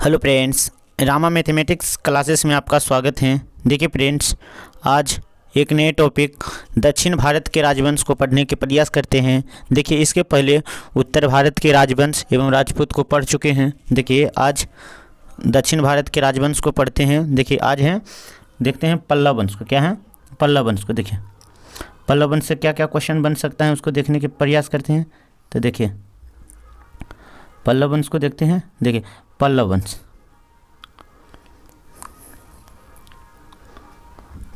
Hello friends, Rama mathematics classes में आपका स्वागत है। देखिए फ्रेंड्स, आज एक नए टॉपिक दक्षिण भारत के राजवंश को पढ़ने के प्रयास करते हैं। देखिए, इसके पहले उत्तर भारत के राजवंश एवं राजपूत को पढ़ चुके हैं। देखिए, आज दक्षिण भारत के राजवंश को पढ़ते हैं। देखिए, आज हैं, देखते हैं पल्लव वंश को। क्या है? पल्लव वंश को। देखिए, पल्लव वंश से क्या क्या क्वेश्चन बन सकता है उसको देखने के प्रयास करते हैं। तो देखिए, पल्लव वंश को देखते हैं। देखिए, पल्लव वंश,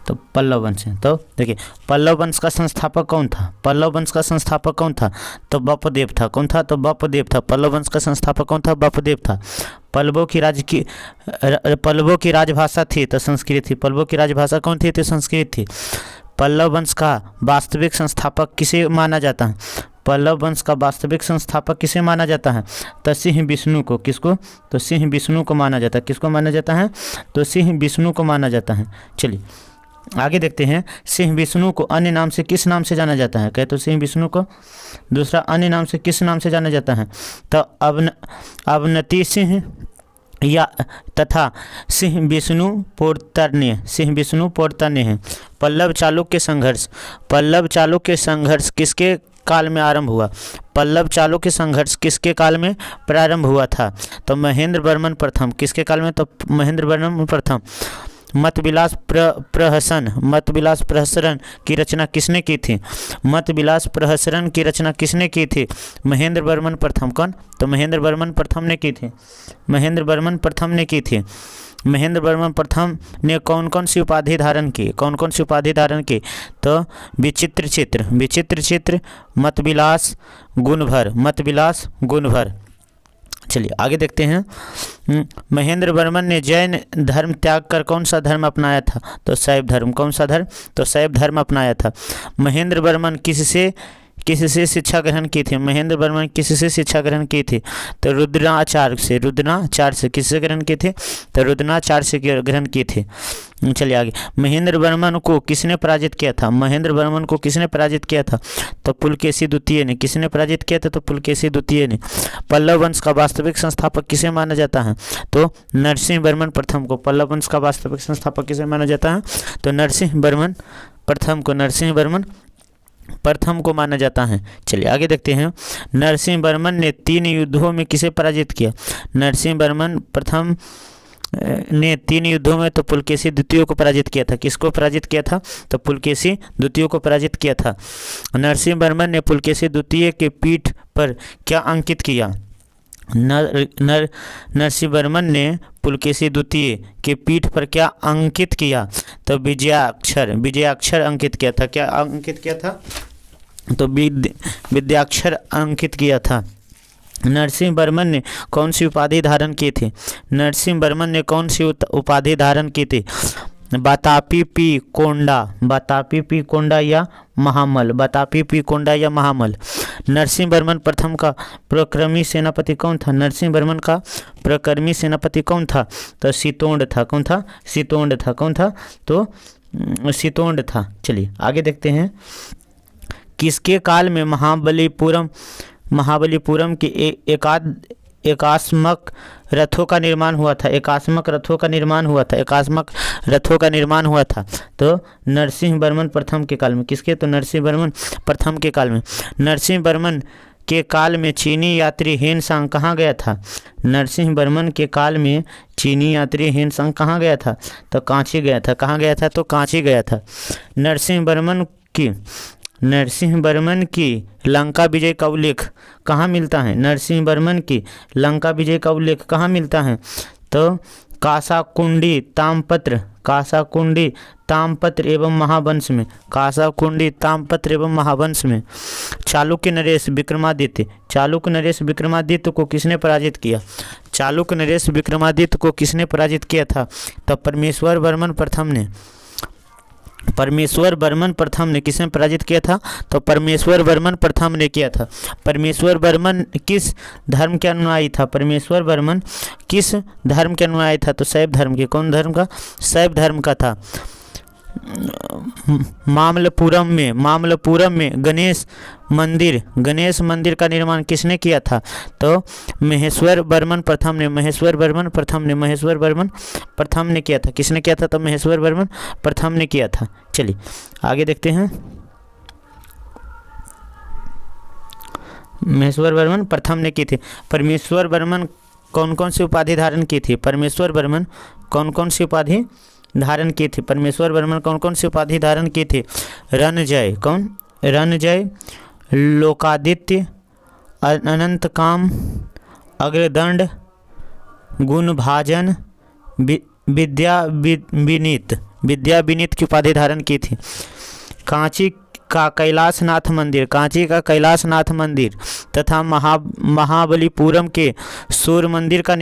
तो पल्लव वंश है। तो देखिए, पल्लव वंश का संस्थापक कौन था? पल्लव वंश का संस्थापक कौन था? तो बपदेव था। कौन था? तो बपदेव था। पल्लव वंश का संस्थापक कौन था? बपदेव था। पल्लवों की राजभाषा थी तो संस्कृत थी। पल्लवों की राजभाषा कौन थी? तो संस्कृत थी। पल्लव वंश का वास्तविक संस्थापक किसे माना जाता है? पल्लव वंश का वास्तविक संस्थापक किसे माना जाता है? तो सिंह विष्णु को। किसको? तो सिंह विष्णु को माना जाता है। किसको माना जाता है? तो सिंह विष्णु को माना जाता है। चलिए आगे देखते हैं। सिंह विष्णु को अन्य नाम से किस नाम से जाना जाता है? कहे तो सिंह विष्णु को दूसरा अन्य नाम से किस नाम से जाना जाता है? तो अवनति सिंह या तथा सिंह विष्णु पोर्तन्य। सिंह विष्णु पोर्तन्य है। पल्लव चालुक्य संघर्ष। पल्लव चालुक्य संघर्ष किसके काल में आरंभ हुआ? पल्लव चालुक्य संघर्ष किसके काल में प्रारंभ हुआ था? तो महेंद्र वर्मन प्रथम। किसके काल में? तो महेंद्र वर्मन प्रथम। मतविलास प्रहसन की रचना किसने की थी? मतविलास प्रहसन की रचना किसने की थी? महेंद्र वर्मन प्रथम। कौन? तो महेंद्र वर्मन प्रथम ने की थी। महेंद्र वर्मन प्रथम ने की थी। महेंद्र वर्मन प्रथम ने कौन कौन सी उपाधि धारण की? कौन कौन सी उपाधि धारण की? तो विचित्र चित्र, मतविलास, गुणभर। मतविलास, गुणभर। चलिए आगे देखते हैं। महेंद्र वर्मन ने जैन धर्म त्याग कर कौन सा धर्म अपनाया था? तो शैव धर्म। कौन सा धर्म? तो शैव धर्म अपनाया था। महेंद्र वर्मन किससे शिक्षा ग्रहण की थी? महेंद्र वर्मन किससे शिक्षा ग्रहण की थी? तो रुद्राचार्य से। रुद्राचार्य से। किससे ग्रहण की थी? तो रुद्राचार्य से ग्रहण की थी। चलिए आगे। महेंद्र वर्मन को किसने पराजित किया था? महेंद्र वर्मन को किसने पराजित किया था? तो पुलकेशी द्वितीय ने। किसने पराजित किया था? तो पुलकेशी द्वितीय ने। पल्लव वंश का वास्तविक संस्थापक किसे माना जाता है? तो नरसिंह वर्मन प्रथम को। पल्लव वंश का वास्तविक संस्थापक किसे माना जाता है? तो नरसिंह वर्मन प्रथम को। नरसिंह वर्मन प्रथम को माना जाता है। चलिए आगे देखते हैं। नरसिंह वर्मन ने 3 युद्धों में किसे पराजित किया? नरसिंह वर्मन प्रथम ने 3 युद्धों में तो पुलकेशी द्वितीय को पराजित किया था। किसको पराजित किया था? तो पुलकेशी द्वितीय को पराजित किया था। नरसिंह वर्मन ने पुलकेशी द्वितीय के पीठ पर क्या अंकित किया? नरसिंह वर्मन ने पुलकेशी द्वितीय के पीठ पर क्या अंकित किया? तो विजयाक्षर अंकित किया था। क्या अंकित किया था? तो विद्याक्षर अंकित किया था। नरसिंह वर्मन ने कौन सी उपाधि धारण की थी? नरसिंह वर्मन ने कौन सी उपाधि धारण की थी? बतापी पी कोंडा या महामल। बतापी पी कोंडा या महामल। नरसिंह वर्मन प्रथम का प्रक्रमी सेनापति कौन था? नरसिंह वर्मन का प्रक्रमी सेनापति कौन था? तो सितोंड था। कौन था? सितोंड था। कौन था? तो सितोंड था। चलिए आगे देखते हैं। किसके काल में महाबलीपुरम के एकास्मक रथों का निर्माण हुआ था? एकास्मक रथों का निर्माण हुआ था। तो नरसिंह वर्मन प्रथम के काल में। किसके? तो नरसिंह वर्मन प्रथम के काल में। नरसिंह वर्मन के काल में चीनी यात्री हेनसांग कहाँ गया था? नरसिंह वर्मन के काल में चीनी यात्री हेनसांग कहाँ गया था? तो कांची गया था। कहाँ गया था? तो कांची गया था। नरसिंह वर्मन की लंका विजय का उल्लेख कहाँ मिलता है? नरसिंह वर्मन की लंका विजय का उल्लेख कहाँ मिलता है? तो कासाकुंडी ताम्रपत्र एवं महावंश में। कासाकुंडी ताम्रपत्र एवं महावंश में। चालुक्य नरेश विक्रमादित्य को किसने पराजित किया? चालुक्य नरेश विक्रमादित्य को किसने पराजित किया था? तो परमेश्वर वर्मन प्रथम ने। परमेश्वर वर्मन प्रथम ने किसने पराजित किया था? तो परमेश्वर वर्मन प्रथम ने किया था। परमेश्वर वर्मन किस धर्म के अनुयायी था? परमेश्वर वर्मन किस धर्म के अनुयायी था? तो शैव धर्म के। कौन धर्म का? शैव धर्म का था। मामल्लपुरम में गणेश मंदिर का निर्माण किसने किया था? तो महेश्वर वर्मन प्रथम ने किया था। किसने किया था? तो महेश्वर वर्मन प्रथम ने किया था। चलिए आगे देखते हैं। महेश्वर वर्मन प्रथम ने की थी। परमेश्वर वर्मन कौन कौन सी उपाधि धारण की थी? परमेश्वर वर्मन कौन कौन सी उपाधि धारण की थी? परमेश्वर वर्मन कौन कौन सी उपाधि धारण की थी? रणजय, कौन? रणजय, लोकादित्य, अनंत काम, अग्रदंड, गुणभाजन, विद्या विनीत की उपाधि धारण की थी। कांची का कैलाशनाथ मंदिर तथा महाबलीपुरम के सूर्य मंदिर का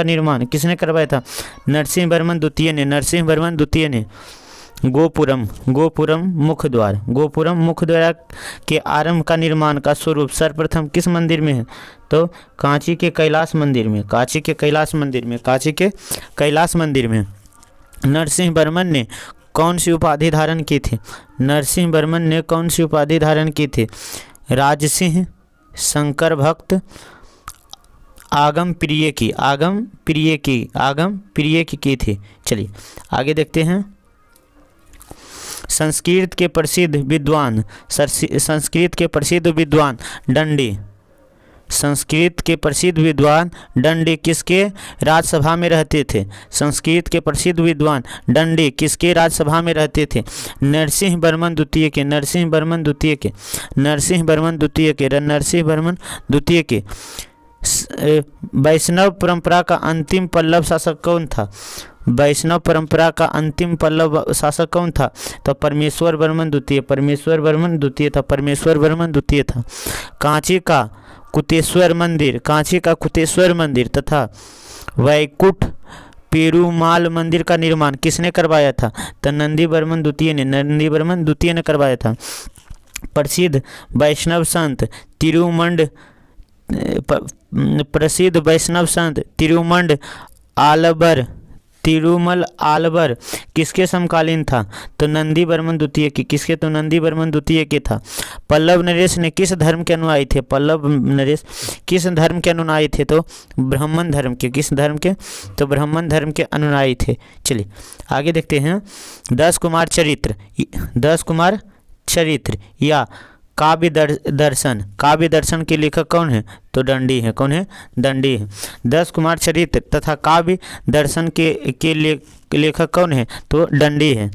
निर्माण किसने करवाया था? नरसिंह वर्मन द्वितीय ने। गोपुरम मुख्य द्वार के आरंभ का निर्माण का स्वरूप सर्वप्रथम किस मंदिर में है? तो कांची के कैलाश मंदिर में। नरसिंह वर्मन ने कौन सी उपाधि धारण की थी? राजसिंह, शंकर भक्त, आगम प्रिय की थी। चलिए आगे देखते हैं। संस्कृत के प्रसिद्ध विद्वान दंडी किसके राज्यसभा में रहते थे? नरसिंह वर्मन द्वितीय के। वैष्णव परंपरा का अंतिम पल्लव शासक कौन था? तो परमेश्वर वर्मन द्वितीय था। कांची का कुतेश्वर मंदिर तथा वैकुंठ पेरुमाल मंदिर का निर्माण किसने करवाया था? तो नंदी वर्मन द्वितीय ने करवाया था। प्रसिद्ध वैष्णव संत तिरुमल आलवर किसके समकालीन था? तो नंदी वर्मन द्वितीय के था। पल्लव नरेश ने किस धर्म के अनुयायी थे? तो ब्राह्मण धर्म के अनुयायी थे। चलिए आगे देखते हैं। 10 कुमार चरित्र या काव्य दर्शन के लेखक कौन है? तो दंडी है। 10 कुमार चरित्र तथा काव्य दर्शन के लेखक कौन है? तो दंडी है।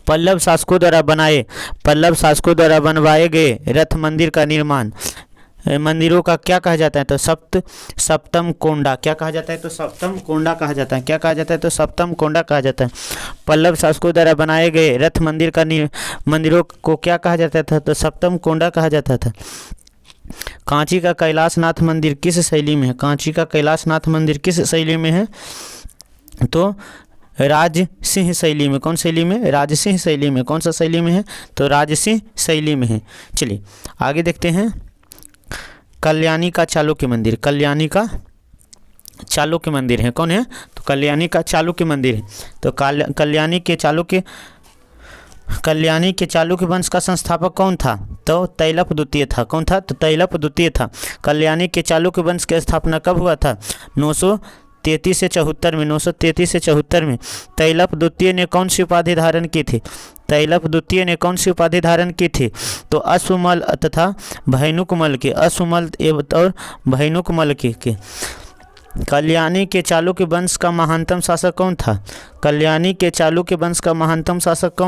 पल्लव शासकों द्वारा बनवाए गए रथ मंदिर का निर्माण मंदिरों का क्या कहा जाता है? तो सप्तम कोंडा कहा जाता है। पल्लव शासकों द्वारा बनाए गए रथ मंदिरों को क्या कहा जाता था? तो सप्तम कोंडा कहा जाता था। कांची का कैलाशनाथ मंदिर किस शैली में है? तो राजसिंह शैली में। कौन शैली में? राजसिंह शैली में। कौन सा शैली में है? तो राजसिंह शैली में है। चलिए आगे देखते हैं। कल्याणी का चालुक्य मंदिर है। कौन है? तो कल्याणी का चालुक्य मंदिर है। तो कल्याणी के चालुक्य वंश का संस्थापक कौन था? तो तैलप द्वितीय था। कौन था? तो तैलप द्वितीय था। कल्याणी के चालुक्य वंश की स्थापना कब हुआ था? 933 से 74 में। तैलप द्वितीय ने कौन सी उपाधि धारण की थी? तो अश्वमल तथा भैनुकमल के। कल्याणी के चालुक्य वंश का महानतम शासक कौन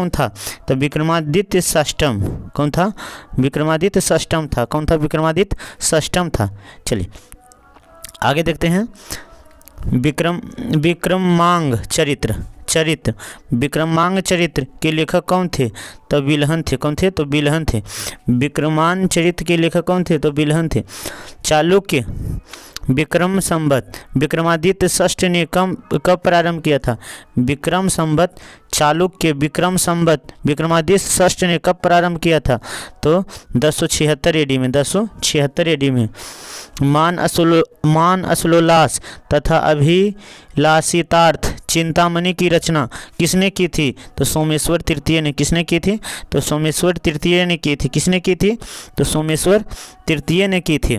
था? तो विक्रमादित्य षष्ठम। कौन था? विक्रमादित्य षष्ठम था। चलिए आगे देखते हैं। विक्रमांग चरित्र के लेखक कौन थे? तो बिलहन थे। कौन थे? तो बिलहन थे। विक्रमांग चरित्र के लेखक कौन थे? तो बिलहन थे। चालुक्य विक्रम संवत विक्रमादित्य षष्ठ ने कब प्रारंभ किया था? चालुक्य विक्रम संवत विक्रमादित्य षष्ठ ने कब प्रारंभ किया था? तो 1076 एडी में। मान असलोलास तथा अभिलाषितार्थ चिंतामणि की रचना किसने की थी? तो सोमेश्वर तृतीय ने। किसने की थी? तो सोमेश्वर तृतीय ने की थी। किसने की थी? तो सोमेश्वर तृतीय ने की थी।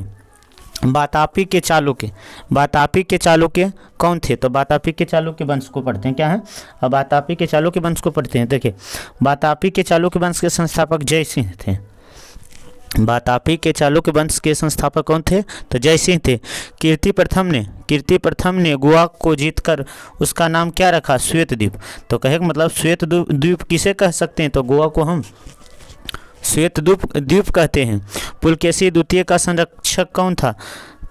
वातापी के चालुक्य, वातापी के चालुक्य कौन थे? तो वातापी के चालुक्य वंश को पढ़ते हैं। क्या है? अब वातापी के चालुक्य वंश को पढ़ते हैं। देखिए, वातापी के चालुक्य वंश के संस्थापक जयसिंह थे। वातापी के चालुक्य वंश के संस्थापक कौन थे? तो जयसिंह थे। कीर्ति प्रथम ने गोवा को जीतकर उसका नाम क्या रखा? श्वेत द्वीप। तो कहे मतलब श्वेत द्वीप किसे कह सकते हैं? तो गोवा को हम श्वेत द्वीप कहते हैं। पुलकेशी द्वितीय का संरक्षक कौन था?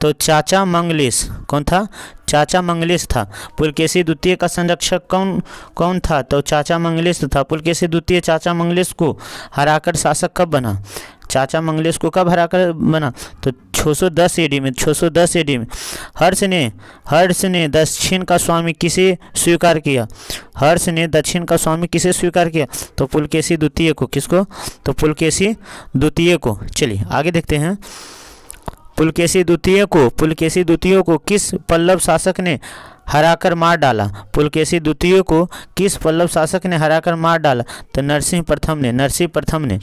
तो चाचा मंगलेश। कौन था? चाचा मंगलेश था। पुलकेशी द्वितीय का संरक्षक कौन था? तो चाचा मंगलेश था। पुलकेशी द्वितीय चाचा मंगलेश को हराकर शासक कब बना? चाचा मंगलेश को कब हराकर बना? तो 610 एडी में। 610 एडी में। हर्ष ने दक्षिण का स्वामी किसे स्वीकार किया? हर्ष ने दक्षिण का स्वामी किसे स्वीकार किया? तो पुलकेशी द्वितीय को। किसको? तो पुलकेशी द्वितीय को। चलिए आगे देखते हैं। पुलकेशी द्वितीय को किस पल्लव शासक ने हराकर मार डाला? पुलकेशी द्वितीय को किस पल्लव शासक ने हराकर मार डाला? तो नरसिंह प्रथम ने।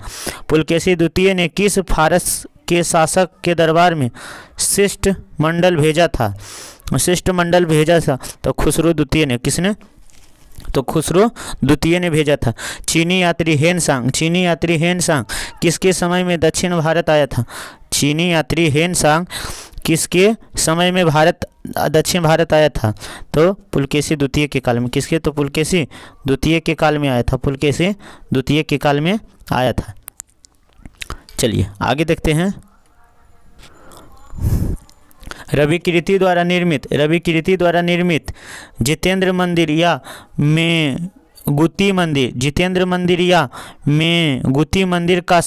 पुलकेशी द्वितीय ने किस फारस के शासक के दरबार में शिष्टमंडल भेजा था? तो खुसरो द्वितीय ने। किसने? तो खुसरो द्वितीय ने भेजा था। चीनी यात्री हेनसांग किसके समय में दक्षिण भारत आया था? चीनी यात्री हेनसांग किसके समय में दक्षिण भारत आया था? तो पुलकेशी द्वितीय के काल में। किसके? तो पुलकेशी द्वितीय के काल में आया था। पुलकेशी द्वितीय के काल में आया था। चलिए आगे देखते हैं। रवि कीर्ति द्वारा निर्मित जितेंद्र मंदिर या मेरुगुति मंदिर का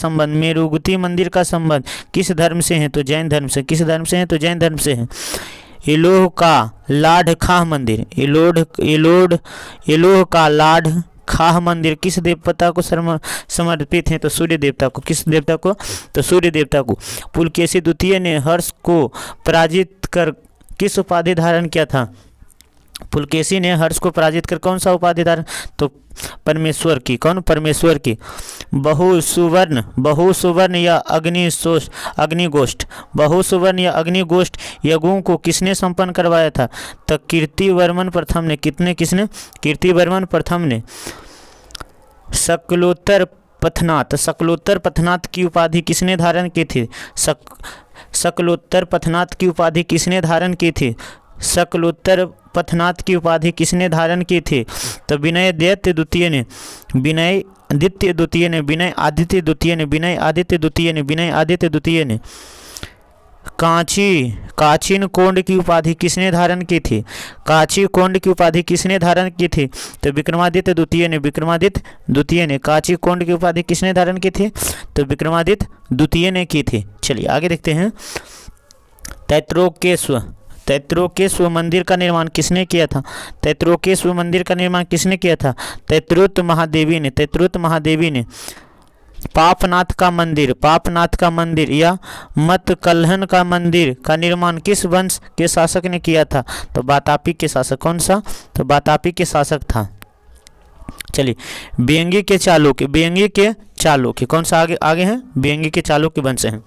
संबंध किस धर्म से है? तो जैन धर्म से। किस धर्म से है? तो जैन धर्म से है। इलोह का लाड खाह मंदिर किस देवता को समर्पित है? तो सूर्य देवता को। किस देवता को? तो सूर्य देवता को। पुलकेशी द्वितीय ने हर्ष को पराजित कर किस उपाधि धारण किया था? पुलकेशी ने हर्ष को पराजित कर कौन सा उपाधि धारण? तो परमेश्वर की। कौन? परमेश्वर की। बहुसुवर्ण या अग्निगोष्ठ यज्ञों को किसने संपन्न करवाया था? तो कीर्तिवर्मन प्रथम ने। किसने? कीर्तिवर्मन प्रथम ने। शकलोत्तर पथनाथ की उपाधि किसने धारण की थी? शकलोत्तर पथनाथ की उपाधि किसने धारण की थी? शकलोत्तर पथनाथ की उपाधि किसने धारण की थी? तो विनय आदित्य द्वितीय ने। काचिन कोंड की उपाधि किसने धारण की थी? काची कोंड की उपाधि किसने धारण की थी? तो विक्रमादित्य द्वितीय ने। काची कोंड की उपाधि किसने धारण की थी? तो विक्रमादित्य द्वितीय ने की थी। चलिए आगे देखते हैं। तैत्रोकेश्वर मंदिर का निर्माण किसने किया था? तैत्रोत महादेवी ने। पापनाथ का मंदिर या मतकल्हन का मंदिर का निर्माण किस वंश के शासक ने किया था? तो वातापी के शासक। कौन सा? तो वातापी के शासक था। चलिए बेंगी के चालुक्य कौन सा आगे हैं? बेंगी के चालुक्य वंश हैं।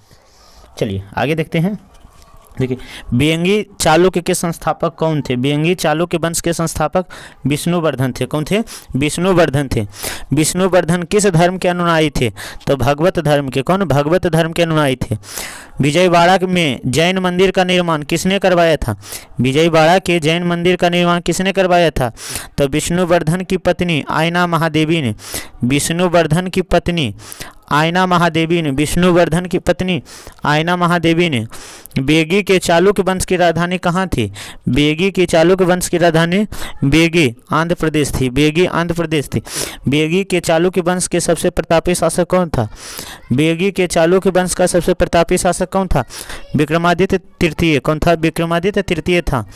चलिए आगे देखते हैं। देखिए बेंगी चालुक्य के संस्थापक कौन थे? बेंगी चालुक्य वंश के संस्थापक विष्णुवर्धन थे। कौन थे? विष्णुवर्धन थे। विष्णुवर्धन किस धर्म के अनुयायी थे? तो भगवत धर्म के। कौन? भगवत धर्म के अनुयायी थे। विजयवाड़ा में जैन मंदिर का निर्माण किसने करवाया था? विजयवाड़ा के जैन मंदिर का निर्माण किसने करवाया था? तो विष्णुवर्धन की पत्नी आयना महादेवी ने। विष्णुवर्धन की पत्नी आयना महादेवी ने। बेगी के चालुक्य वंश की राजधानी कहाँ थी? बेगी के चालुक्य वंश की राजधानी बेगी आंध्र प्रदेश थी। बेगी के चालुक्य वंश के सबसे प्रतापी शासक कौन था? बेगी के चालुक्य वंश का सबसे प्रतापी शासक कौन था? विक्रमादित्य तृतीय। कौन था? विक्रमादित्य तृतीय था।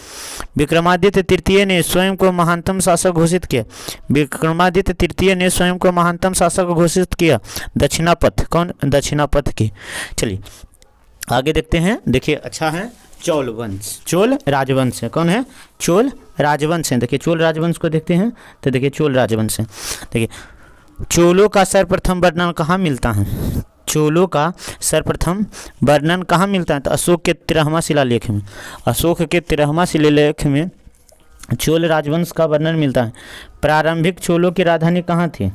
विक्रमादित्य तृतीय ने स्वयं को महानतम शासक घोषित किया। दक्षिणापथ। कौन? दक्षिणापथ की। चलिए आगे देखते हैं। देखिए अच्छा है चोल वंश, चोल राजवंश है। कौन है? चोल राजवंश है। देखिए चोल राजवंश को देखते हैं तो देखिए चोल राजवंश है। देखिए चोलों का सर्वप्रथम वर्णन कहाँ मिलता है? चोलों का सर्वप्रथम वर्णन कहाँ मिलता है? तो अशोक के 13वां शिलालेख में। अशोक के 13वां शिलालेख में चोल राजवंश का वर्णन मिलता है। प्रारंभिक चोलों की राजधानी कहाँ थी?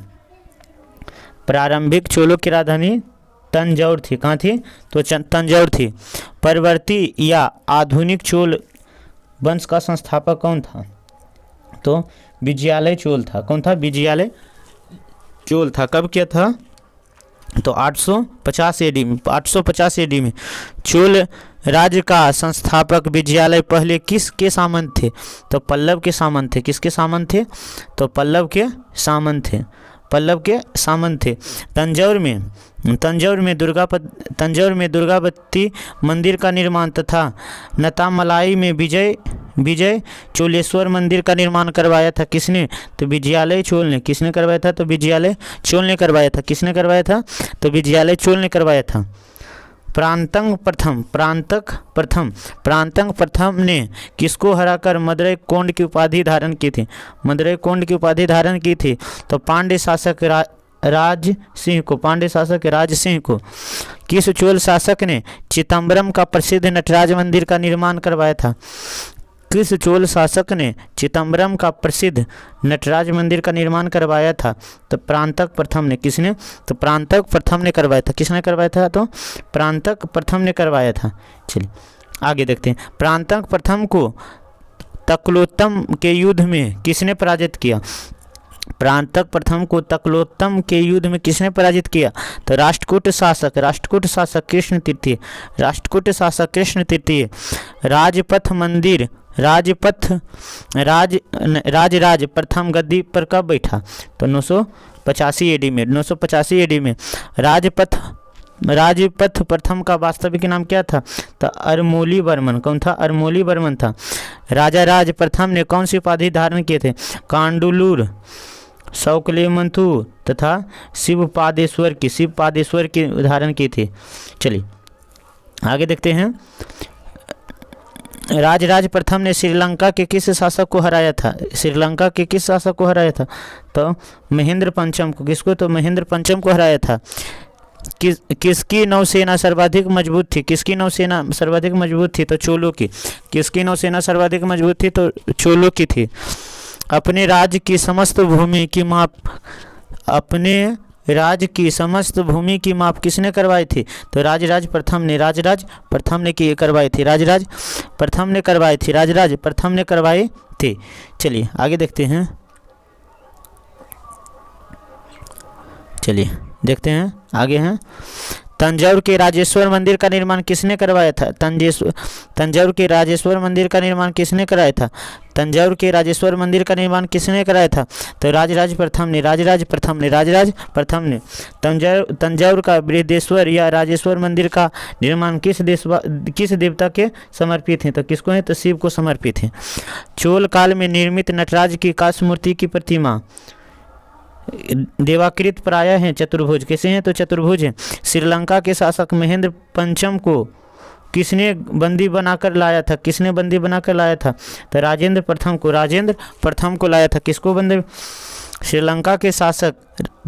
प्रारंभिक चोलों की राजधानी तंजौर थी। कहाँ थी? तो तंजौर थी। परवर्ती या आधुनिक चोल वंश का संस्थापक कौन था? तो विजयालय चोल था। कौन था? विजयालय चोल था। कब किया था? तो 850 एडी में। 850 एडी में चोल राज्य का संस्थापक विजयालय पहले किसके सामंत थे? तो पल्लव के सामंत थे। किसके सामंत थे? तो पल्लव के सामंत थे। पल्लव के सामंत थे। तंजौर में दुर्गावती मंदिर का निर्माण तथा नतामलाई में विजय चोलेश्वर मंदिर का निर्माण करवाया था। किसने? तो विजयालय चोल ने। किसने करवाया था? तो विजयालय चोल ने करवाया था। किसने करवाया था? तो विजयालय चोल ने करवाया था। प्रांतक प्रथम ने किसको हराकर मदुरै कोंड की उपाधि धारण की थी? मदुरै कोंड की उपाधि धारण की थी। तो पांड्य शासक राज सिंह को। किस चोल शासक ने चिदम्बरम का प्रसिद्ध नटराज मंदिर का निर्माण करवाया था? किस चोल शासक ने चिदम्बरम का प्रसिद्ध नटराज मंदिर का निर्माण करवाया था? तो प्रांतक प्रथम ने। किसने? तो प्रांतक प्रथम ने करवाया था। किसने करवाया था? तो प्रांतक प्रथम ने करवाया था। चलिए आगे देखते हैं। प्रांतक प्रथम को तकलोत्तम के युद्ध में किसने पराजित किया? प्रांतक प्रथम को तकलोत्तम के युद्ध में किसने पराजित किया? तो राष्ट्रकूट शासक कृष्ण तृतीय। राजराज प्रथम गद्दी पर कब बैठा? तो 985 एडी में। 985 एडी में राजपथ प्रथम का वास्तविक नाम क्या था? तो अरमोली वर्मन। कौन था? अरमोली वर्मन था। राजा राज प्रथम ने कौन सी उपाधि धारण किए थे? कांडुलूर, शौकलेमंथु तथा शिवपादेश्वर की धारण की थी। चलिए आगे देखते हैं। राजराज प्रथम ने श्रीलंका के किस शासक को हराया था? श्रीलंका के किस शासक को हराया था? तो महेंद्र पंचम को। किसको? तो महेंद्र पंचम को हराया था। किसकी नौसेना सर्वाधिक मजबूत थी? किसकी नौसेना सर्वाधिक मजबूत थी? तो चोलों की। किसकी नौसेना सर्वाधिक मजबूत थी? तो चोलों की थी। अपने राज्य की समस्त भूमि की माप किसने करवाई थी? तो राजराज प्रथम ने करवाई थी। चलिए आगे देखते हैं। आगे हैं तंजौर के राजेश्वर मंदिर का निर्माण किसने करवाया था? तंजौर के राजेश्वर मंदिर का निर्माण किसने कराया था? तो राजराज प्रथम ने। तंजौर का बृहदेश्वर या राजेश्वर मंदिर का निर्माण किस देवता के समर्पित है? तो किसको है? तो शिव को समर्पित है। चोल काल में निर्मित नटराज की काष्ठ मूर्ति की प्रतिमा देवाकृत प्राय हैं, चतुर्भुज। कैसे हैं? तो चतुर्भुज हैं। श्रीलंका के शासक महेंद्र पंचम को किसने बंदी बनाकर लाया था? तो राजेंद्र प्रथम को लाया था। किसको बंदी? श्रीलंका के शासक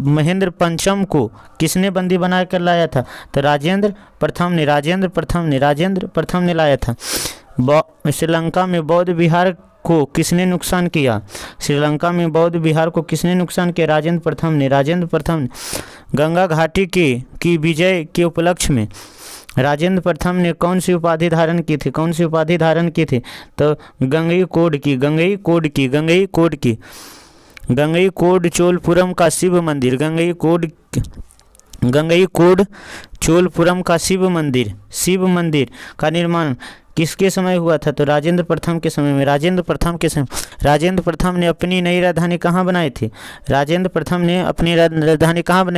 महेंद्र पंचम को किसने बंदी बनाकर लाया था? तो राजेंद्र प्रथम ने लाया था। श्रीलंका में बौद्ध विहार को किसने नुकसान किया? राजेंद्र प्रथम ने। गंगा घाटी की विजय के उपलक्ष्य में राजेंद्र प्रथम ने कौन सी उपाधि धारण की थी? तो गंगईकोड चोलपुरम का शिव मंदिर। गंगईकोड चोलपुरम का शिव मंदिर का निर्माण किसके समय हुआ था? तो राजेंद्र प्रथम के समय में। राजेंद्र प्रथम ने अपनी नई राजधानी कहाँ बनाई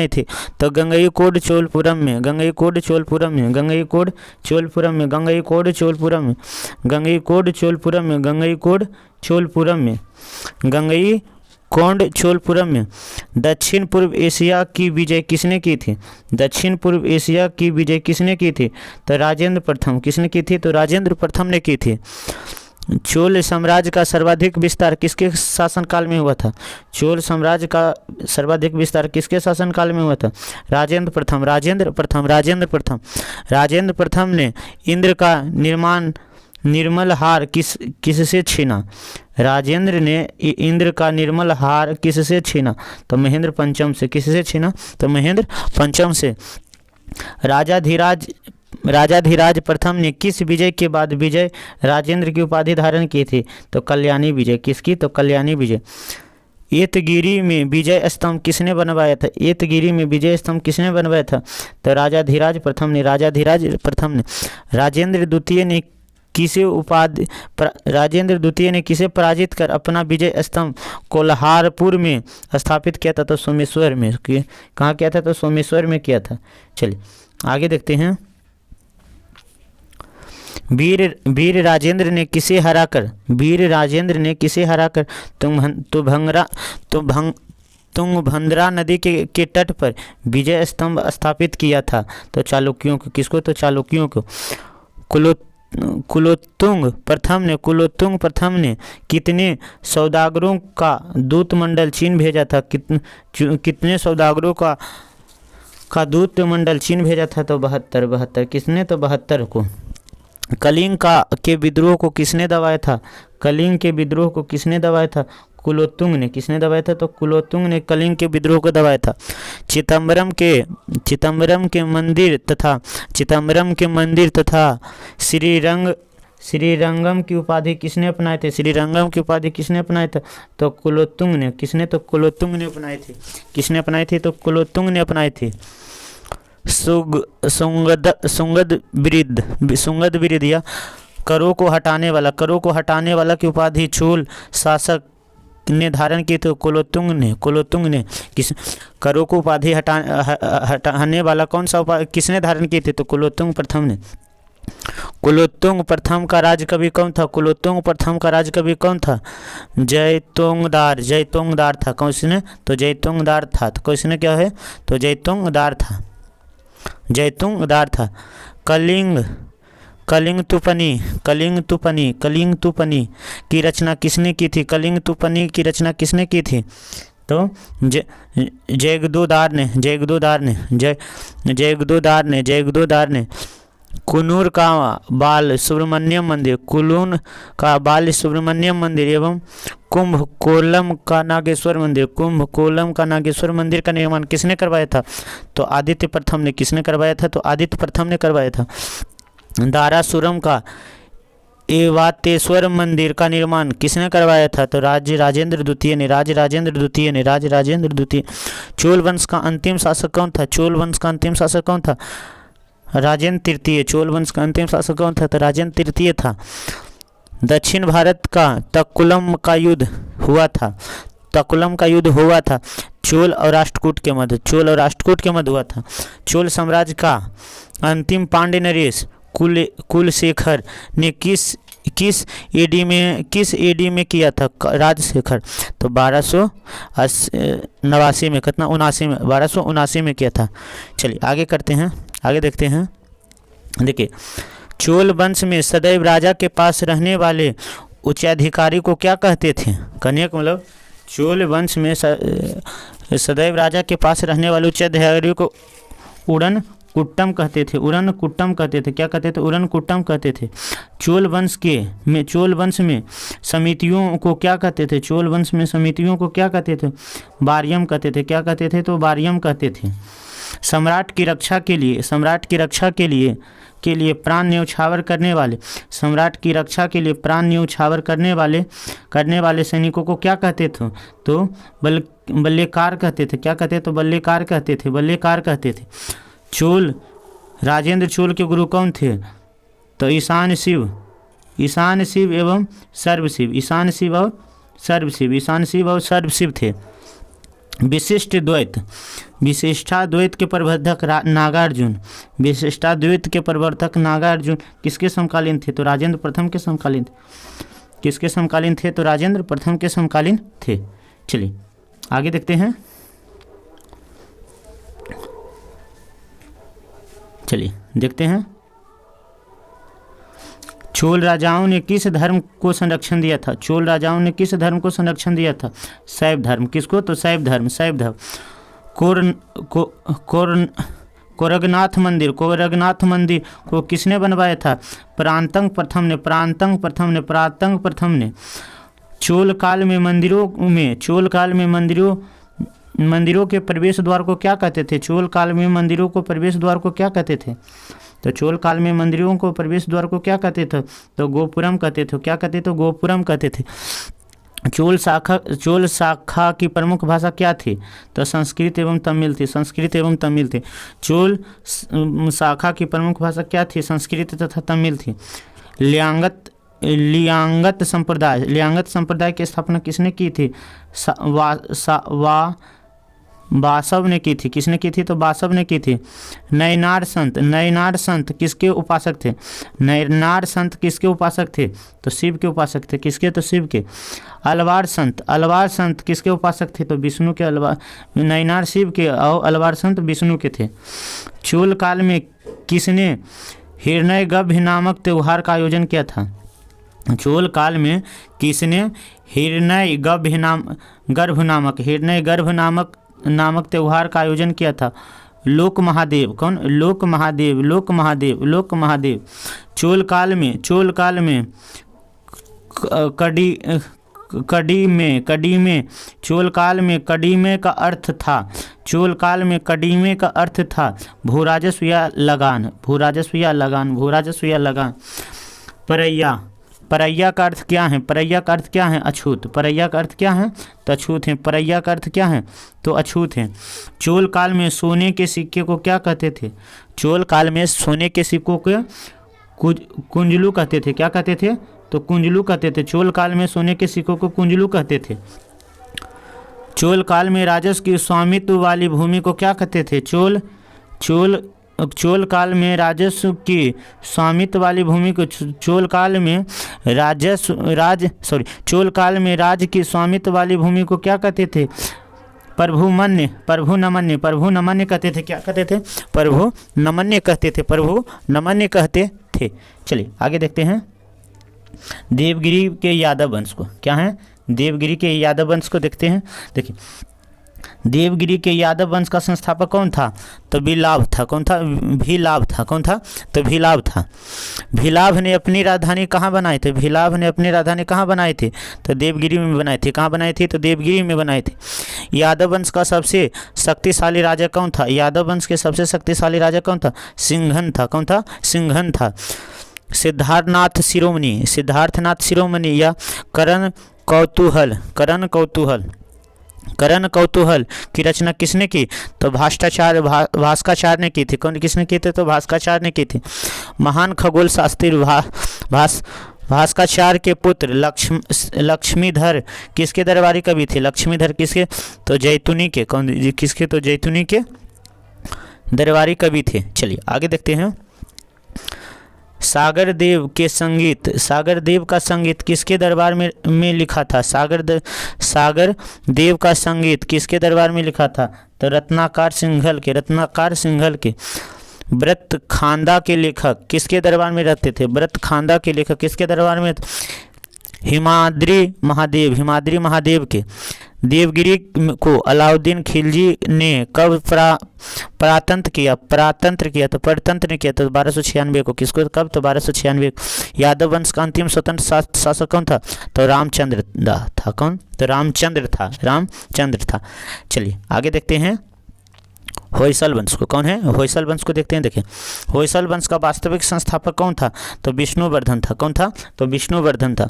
थी? तो गंगईकोड चोलपुरम में। गंगईकोड चोलपुरम में। कोंडचोलपुरम में दक्षिण पूर्व एशिया की विजय किसने की थी? दक्षिण पूर्व एशिया की विजय किसने की थी? तो राजेंद्र प्रथम। किसने की थी? तो राजेंद्र प्रथम ने की थी। चोल साम्राज्य का सर्वाधिक विस्तार किसके शासनकाल में हुआ था? चोल साम्राज्य का सर्वाधिक विस्तार किसके शासनकाल में हुआ था? राजेंद्र प्रथम। राजेंद्र प्रथम। राजेंद्र प्रथम। राजेंद्र प्रथम ने इंद्र का निर्मल हार किससे छीना? राजेंद्र ने इंद्र का निर्मल हार किससे छीना? तो महेंद्र पंचम से। किससे छीना? तो महेंद्र पंचम से। राजाधिराज प्रथम ने किस विजय के बाद विजय राजेंद्र की उपाधि धारण की थी? तो कल्याणी विजय। किसकी? तो कल्याणी विजय। एतगिरी में विजय स्तंभ किसने बनवाया था? एतगिरी में विजय स्तंभ किसने बनवाया था? तो राजाधिराज प्रथम ने। राजाधिराज प्रथम ने। राजेंद्र द्वितीय ने किसे पराजित कर अपना विजय स्तंभ कोल्हारपुर में स्थापित किया था? तो सोमेश्वर में। कहाँ किया था? तो सोमेश्वर में किया था। चलिए आगे देखते हैं। वीर राजेंद्र ने किसे हराकर तुंगभद्रा नदी के तट पर विजय स्तंभ स्थापित किया था? तो चालुक्यों को। किसको? तो चालुक्यों को। कुलोत्तुंग प्रथम ने कितने सौदागरों का दूत मंडल चीन भेजा था? कितने सौदागरों का दूत मंडल चीन भेजा था? तो 72। किसने? तो 72 को। कलिंग के विद्रोह को किसने दबाया था? कलिंग के विद्रोह को किसने दबाया था? कुलोत्तुंग ने। किसने दबाया था? तो कुलोत्तुंग ने कलिंग के विद्रोह को दबाया था। चिदम्बरम के मंदिर तथा श्रीरंगम की उपाधि किसने अपनाए थे? श्रीरंगम की उपाधि किसने अपनाए थे? तो कुलोत्तुंग ने। किसने? तो कुलोत्तुंग ने अपनाए थे। किसने अपनाए थे? तो कुलोत्तुंग ने अपनाए थे। सुंगद बिरिद या करों को हटाने वाला की उपाधि चोल शासक ने धारण की तो कुलोत्तुंग ने। किस करों को उपाधि हटाने वाला कौन सा उपाधि किसने धारण की थी? तो कुलोत्तुंग प्रथम ने। कुलोत्तुंग प्रथम का राजकवि कौन था? कुलोत्तुंग प्रथम का राजकवि कौन था? जयतुंगदार था। किसने? तो जयतुंगदार था। तो किसने क्या है? तो जयतुंगदार था। कलिंग तुपनी की रचना किसने की थी? कलिंग तुपनी की रचना किसने की थी? तो जयगदोदार ने। कुनूर का बाल सुब्रमण्यम मंदिर एवं कुंभकोलम का नागेश्वर मंदिर का निर्माण किसने करवाया था? तो आदित्य प्रथम ने। किसने करवाया था? तो आदित्य प्रथम ने करवाया था। दारासुरम का एवातेश्वर मंदिर का निर्माण किसने करवाया था? तो राजेंद्र द्वितीय ने। चोल वंश का अंतिम शासक कौन था? राजेंद्र तृतीय। चोल वंश का अंतिम शासक कौन था? तो राजेंद्र तृतीय था। दक्षिण भारत का तकुलम का युद्ध हुआ था चोल और राष्ट्रकूट के मध्य हुआ था। चोल साम्राज्य का अंतिम पांड्य नरेश कुलशेखर ने किस एडी में किया था? राजशेखर। तो 1289 में। कितना? 1279 में किया था। चलिए आगे देखते हैं। देखिए, चोल वंश में सदैव राजा के पास रहने वाले उच्चाधिकारी को क्या कहते थे? कहने का मतलब चोल वंश में सदैव राजा के पास रहने वाले उच्चाधिकारी को उड़न कुट्टम कहते थे। क्या कहते थे? उड़न कुट्टम कहते थे। चोल वंश में समितियों को क्या कहते थे? बारियम कहते थे। क्या कहते थे? तो बारियम कहते थे। सम्राट की रक्षा के लिए प्राण न्यौछावर करने वाले सैनिकों को क्या कहते थे? तो बल्लेकार कहते थे। क्या कहते? तो बल्लेकार कहते थे। राजेंद्र चोल के गुरु कौन थे? तो ईशान शिव एवं सर्वशिव। ईशान शिव और सर्वशिव थे। विशिष्टाद्वैत के प्रवर्तक नागार्जुन किसके समकालीन थे? तो राजेंद्र प्रथम के समकालीन थे। किसके समकालीन थे? तो राजेंद्र प्रथम के समकालीन थे। चलिए आगे देखते हैं। चलिए देखते हैं, चोल राजाओं ने किस धर्म को संरक्षण दिया था? चोल राजाओं ने किस धर्म को संरक्षण दिया था? शैव धर्म। किसको? तो शैव धर्म, शैव धर्म। कोरगनाथ मंदिर, कोरगनाथ मंदिर को किसने बनवाया था? परांतक प्रथम ने, परांतक प्रथम ने, परांतक प्रथम ने। चोल काल में मंदिरों के प्रवेश द्वार को क्या कहते थे? चोल काल में मंदिरों को प्रवेश द्वार को क्या कहते थे? तो चोल काल में मंदिरों को प्रवेश द्वार को क्या कहते थे? तो गोपुरम कहते थे। क्या कहते थे? गोपुरम कहते थे। चोल शाखा की प्रमुख भाषा क्या थी? तो संस्कृत एवं तमिल थी, संस्कृत एवं तमिल थी। चोल शाखा की प्रमुख भाषा क्या थी? संस्कृत तथा तमिल थी। लियांगत संप्रदाय की स्थापना किसने की थी? वासव ने की थी। किसने की थी? तो वासव ने की थी। नयनार संत किसके उपासक थे? नयनार संत किसके उपासक थे? तो शिव के उपासक थे। किसके? तो शिव के। अलवार संत किसके उपासक थे? तो विष्णु के। नयनार शिव के और अलवार संत विष्णु के थे। चोल काल में किसने हिरण्यगर्भ नामक त्योहार का आयोजन किया था? चोल काल में किसने हिरण्यगर्भ नामक त्योहार का आयोजन किया था? लोक महादेव। कौन? लोक महादेव। चोल काल में कड़ीमे का अर्थ था भूराजस्व या लगान। परैया का अर्थ क्या है? अछूत। परैया का अर्थ क्या है? तो अछूत है। परैया का अर्थ क्या है? तो अछूत है। चोल काल में सोने के सिक्के को क्या कहते थे? चोल काल में सोने के सिक्कों को कुंजलू कहते थे। क्या कहते थे? तो कुंजलू कहते थे। चोल काल में सोने के सिक्कों को कुंजलू कहते थे। चोल काल में राजस्व की स्वामित्व वाली भूमि को क्या कहते थे? चोल काल में राजस्व की स्वामित्व वाली भूमि को चोल काल में राज की स्वामित्व वाली भूमि को क्या कहते थे? प्रभु नमन्य कहते थे। क्या कहते थे? प्रभु नमन्य कहते थे। चलिए आगे देखते हैं देवगिरी के यादव वंश को। क्या है? देवगिरी के यादव वंश को देखते हैं। देखिए देवगिरी के यादव वंश का संस्थापक कौन था? तो भिलाव था। कौन था? भिलाव था। कौन था? तो भिलाव था। भिलाव ने अपनी राजधानी कहाँ बनाई थी? तो देवगिरी में बनाई थी। कहाँ बनाई थी? तो देवगिरी में बनाई थी। यादव वंश का सबसे शक्तिशाली राजा कौन था? यादव वंश के सबसे शक्तिशाली राजा कौन था? सिंघन था। कौन था? सिंघन था। सिद्धार्थनाथ शिरोमणि या करण कौतूहल की रचना किसने की? तो भास्कराचार्य ने की थी। कौन? किसने की थी? तो भास्कराचार्य ने की थी। महान खगोल शास्त्री भास्कराचार्य के पुत्र लक्ष्मीधर किसके दरबारी कवि थे? लक्ष्मीधर किसके? तो जैतूनी के। कौन? किसके? तो जैतूनी के दरबारी कवि थे। चलिए आगे देखते हैं। सागर देव का संगीत किसके दरबार में लिखा था? सागर देव का संगीत किसके दरबार में लिखा था? तो रत्नाकर सिंघल के। व्रत खांदा के लेखक किसके दरबार में रहते थे? व्रत खांदा के लेखक किसके दरबार में? हिमाद्री महादेव के। देवगिरी को अलाउद्दीन खिलजी ने कब परतंत्र किया? तो परतंत्र ने किया तो 1296 को। किसको? कब? तो 1296। यादव वंश का अंतिम स्वतंत्र शासक कौन था? तो रामचंद्र था। कौन? तो रामचंद्र था। चलिए आगे देखते हैं होयसल वंश को। कौन है? होयसल वंश को देखते हैं। देखिए होयसल वंश का वास्तविक संस्थापक कौन था? तो विष्णुवर्धन था। कौन था? तो विष्णुवर्धन था।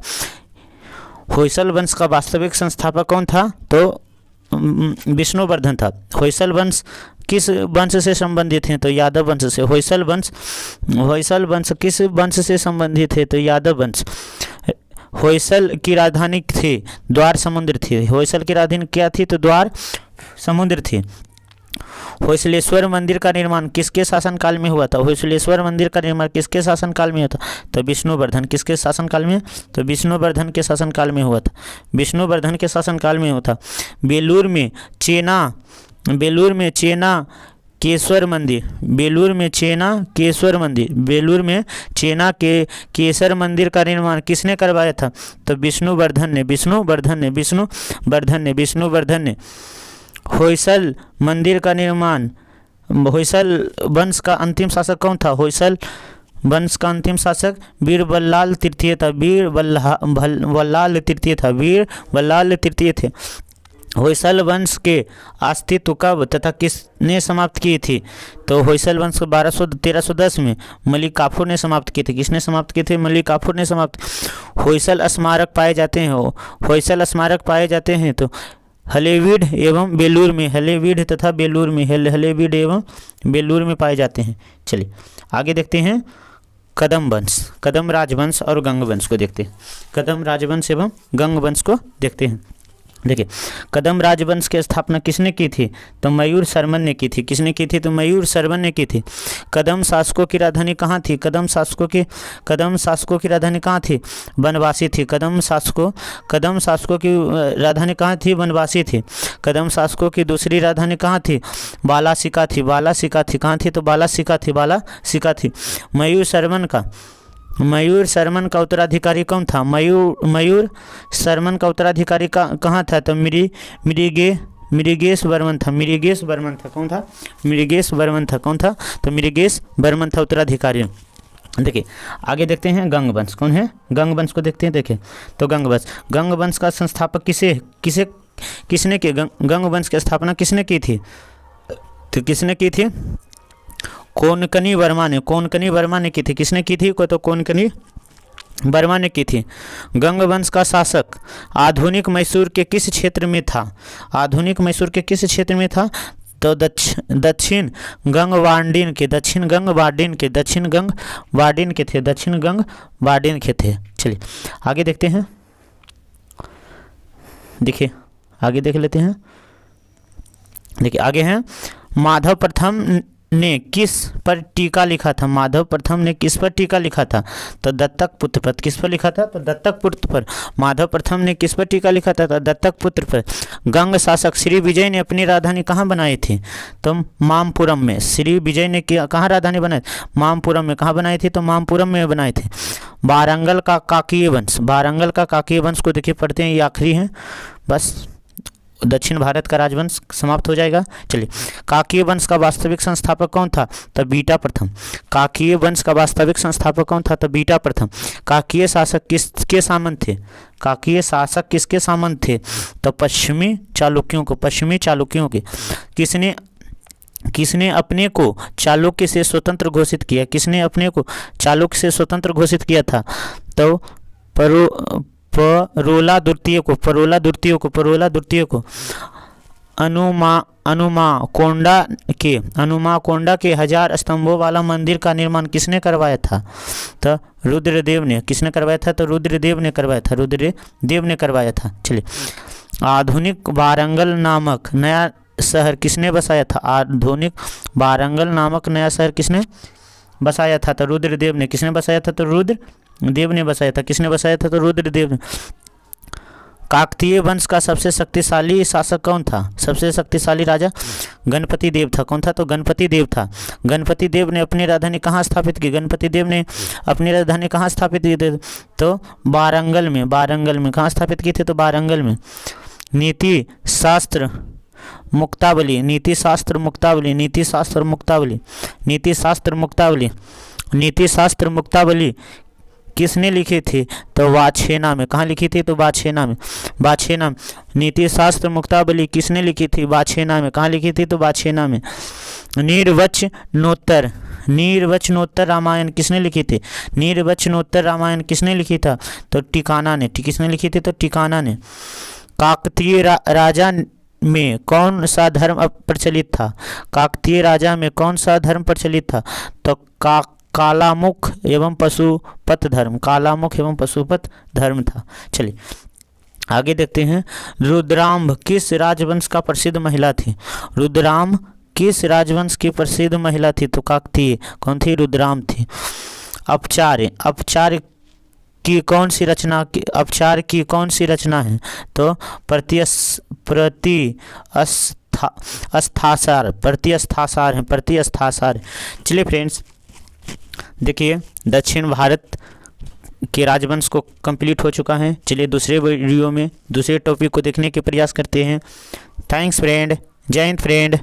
होयसल वंश का वास्तविक संस्थापक कौन था? तो विष्णुवर्धन था। होयसल वंश किस वंश से संबंधित हैं? तो यादव वंश से। होयसल वंश किस वंश से संबंधित है? तो यादव वंश। होयसल की राजधानी थी द्वार समुद्र थी। होयसल की राजधानी क्या थी? तो द्वार समुद्र थी। होयसलेश्वर मंदिर का निर्माण किसके शासनकाल में हुआ था? होयसलेश्वर मंदिर का निर्माण किसके शासनकाल में हुआ था? तो विष्णुवर्धन। किसके शासनकाल में? तो विष्णुवर्धन के शासनकाल में हुआ था। विष्णुवर्धन के शासनकाल में हुआ था। बेलूर में चेना केश्वर मंदिर, बेलूर में चेना केश्वर मंदिर, बेलूर में चेना के केसर मंदिर का निर्माण किसने करवाया था? तो विष्णुवर्धन ने। होयसल मंदिर का निर्माण, होयसल वंश का अंतिम शासक कौन था? होयसल वंश का अंतिम शासक वीरबल्लाल तृतीय था। वीरबल्लाल तृतीय थे। होयसल वंश के अस्तित्व कब तथा किसने समाप्त की थी? तो होयसल वंश को 1310 में मलिक काफूर ने समाप्त की थी। किसने समाप्त की थी? मलिक काफूर ने समाप्त। होयसल स्मारक पाए जाते हैं, होयसल स्मारक पाए जाते हैं तो हलेबीड एवं बेलूर में, हलेबीड तथा बेलूर में, हलेबीड एवं बेलूर में पाए जाते हैं। चलिए आगे देखते हैं कदम वंश, कदम राजवंश और गंग वंश को देखते हैं। कदम राजवंश एवं गंग वंश को देखते हैं। देखिए कदम राजवंश की स्थापना किसने की थी? तो मयूर शर्मन ने की थी। किसने की थी? तो मयूर शर्मन ने की थी। कदम शासकों की राजधानी कहाँ थी? कदम शासकों की राजधानी कहाँ थी? बनवासी थी। कदम शासकों की राजधानी कहाँ थी? बनवासी थी। कदम शासकों की दूसरी राजधानी कहाँ थी? बालासिका थी। कहाँ थी? तो बालासिका थी। मयूर शर्मन का उत्तराधिकारी कौन था? मयूर शर्मन का उत्तराधिकारी कहाँ था? तो मृगेश वर्मन था। कौन था? मृगेश वर्मन था उत्तराधिकारी। देखिए आगे देखते हैं गंग वंश। कौन है? गंग वंश को देखते हैं। देखिए तो गंग वंश का संस्थापक किसने की? गंग वंश की स्थापना किसने की थी? तो किसने की थी? कोनकनी वर्मा ने की थी। किसने की थी? तो कोनकनी वर्मा ने की थी। गंग वंश का शासक आधुनिक मैसूर के किस क्षेत्र में था? तो दक्षिण गंग वार्डिन के थे। चलिए आगे देखते हैं। देखिए आगे देख लेते हैं। देखिए आगे हैं माधव प्रथम ने किस पर टीका लिखा था? माधव प्रथम ने किस पर टीका लिखा था? तो दत्तक पुत्र पर। किस पर लिखा था? तो दत्तक पुत्र पर। माधव प्रथम ने किस पर टीका लिखा था? तो दत्तक पुत्र पर। गंग शासक श्री विजय ने अपनी राजधानी कहाँ बनाई थी? तो मामपुरम में। श्री विजय ने कहाँ राजधानी बनाई? मामपुरम में। कहाँ बनाई थी? तो मामपुरम में बनाए थे। वारंगल का काकीय वंश को देखिए पढ़ते हैं, ये आखिरी है बस, दक्षिण भारत का राजवंश समाप्त हो जाएगा। चलिए काकीय वंश का वास्तविक संस्थापक कौन था? तो बीटा प्रथम। काकीय शासक किसके सामंत थे? तो पश्चिमी चालुक्यों के। किसने अपने को चालुक्य से स्वतंत्र घोषित किया था? तो परोला द्वितीय को। अनुमा कोंडा के 1000 स्तंभों वाला मंदिर का निर्माण किसने करवाया था? तो रुद्रदेव ने। किसने करवाया था? तो रुद्रदेव ने करवाया था। चलिए आधुनिक वारंगल नामक नया शहर किसने बसाया था? आधुनिक वारंगल नामक नया शहर किसने बसाया था? तो रुद्रदेव ने। किसने बसाया था? तो रुद्रदेव ने बसाया था। किसने बसाया था? तो रुद्रदेव ने। काकतीय वंश का सबसे शक्तिशाली शासक कौन था? सबसे शक्तिशाली राजा गणपति देव था। कौन था? तो गणपति देव था। गणपति देव ने अपनी राजधानी कहाँ स्थापित की? तो वारंगल में। कहाँ स्थापित की थी? तो वारंगल में। नीति शास्त्र मुक्तावली किसने लिखी थी? तो वाछेना में। कहाँ लिखी थी? तो वाछेना में। नीति शास्त्र मुक्तावली किसने लिखी थी? वाछेना में। कहाँ लिखी थी? तो वाछेना में। निर्वचनोत्तर रामायण किसने लिखी थी? किसने लिखी था? तो टिकाना ने। किसने लिखी थी? तो टिकाना ने। काकतीय राजा में कौन सा धर्म प्रचलित था? तो कालामुख एवं पशुपत धर्म था। चलिए आगे देखते हैं। रुद्राम्भ किस राजवंश का प्रसिद्ध महिला थी? रुद्राम्भ किस राजवंश की प्रसिद्ध महिला थी? तो काकतीय। कौन थी? रुद्राम थी। अपचार्य, अपचार्य की कौन सी रचना अपचार की कौन सी रचना है? तो प्रतिस्थासार है, प्रतिस्थासार। चलिए फ्रेंड्स, देखिए दक्षिण भारत के राजवंश को कंप्लीट हो चुका है। चलिए दूसरे वीडियो में दूसरे टॉपिक को देखने के प्रयास करते हैं। थैंक्स फ्रेंड, जय हिंद फ्रेंड।